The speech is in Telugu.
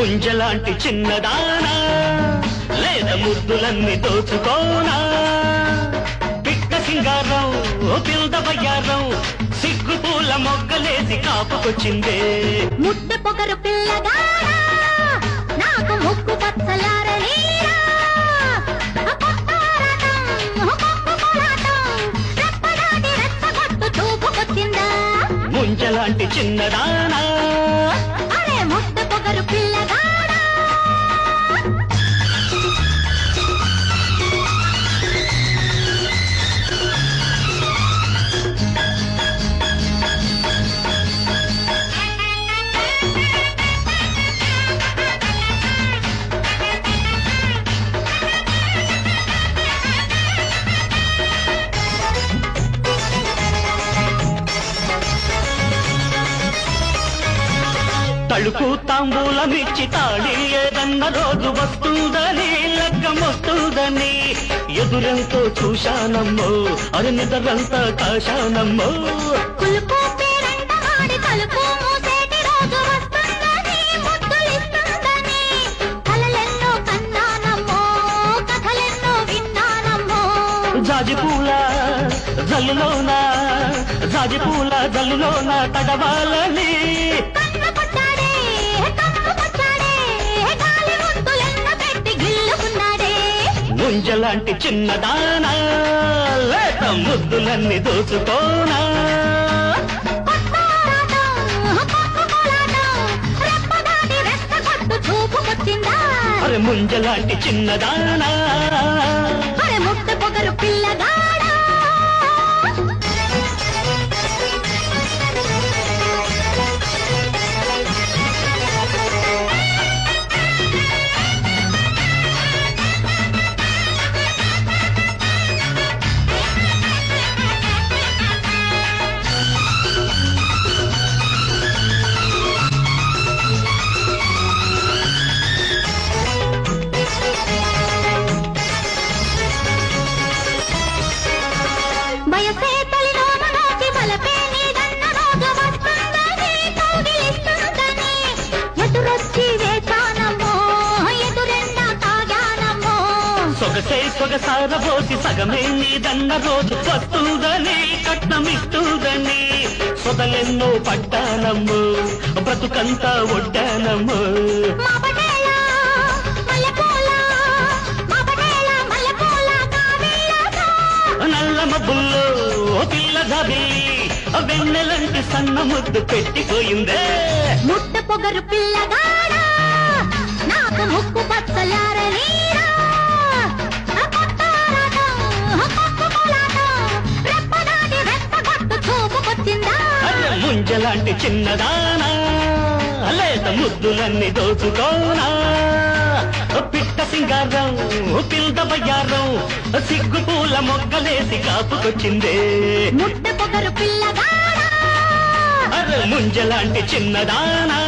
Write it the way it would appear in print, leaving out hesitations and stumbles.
ముంజలాంటి చిన్నదానా లేద ముద్దులన్నీ దోచుకోనా పిట్ట సింగారం పిల్ద బయ్యారం సిగ్గు పూల మొగ్గలేసి కాపుకొచ్చిందే ముట్ట పొగరు పిల్లగాడా నాకు ముక్కు పచ్చలారనీరా ముంజలాంటి చిన్నదానా అరే ముట్ట పొగరు పిల్లగాడా తలుపు తాంబూలమిచ్చి తాళి ఏదన్న రోజు వస్తుందని లగ్గమొస్తుందని ఎదురెంతో చూశానమ్మో అది నిద్రంతా కాశానమ్మో కులుపు పేరంట వాడి తలుపు మూసేటి రోజు వస్తుందని ముద్దులిస్తుందని కలలెన్నో కన్నానమ్మో కథలెన్నో విన్నానమ్మో జాజిపూల జల్లులోన తడవాలని ముంజలాంటి చిన్నదానా లేత ముద్దులన్నీ దోచుకోనా అరే ముంజలాంటి చిన్నదానా అరే ముట్ట పొగరు పిల్లగాడా సొగసారబోసి సగమే నీదన్న రోజు వస్తుందని కట్నమిస్తుందని సొదలెన్నో పట్టానమ్ము బ్రతుకంతా ఒడ్డానమ్ము నల్ల మబ్బుల్లో పిల్ల జాబిల్లి వెన్నెలంటి సన్న ముద్దు పెట్టిపోయిందే ముట్ట పొగరు పిల్లగాడా నాకు ముక్కు పచ్చలారనీరా ముంజలాంటి చిన్నదానా లేత ముద్దులన్నీ దోచుకోనా పిట్ట సింగారం పిల్ద బయ్యారం సిగ్గు పూల మొగ్గలేసి కాపుకొచ్చిందే ముట్ట పొగరు పిల్లగాడా అరే ముంజలాంటి చిన్నదానా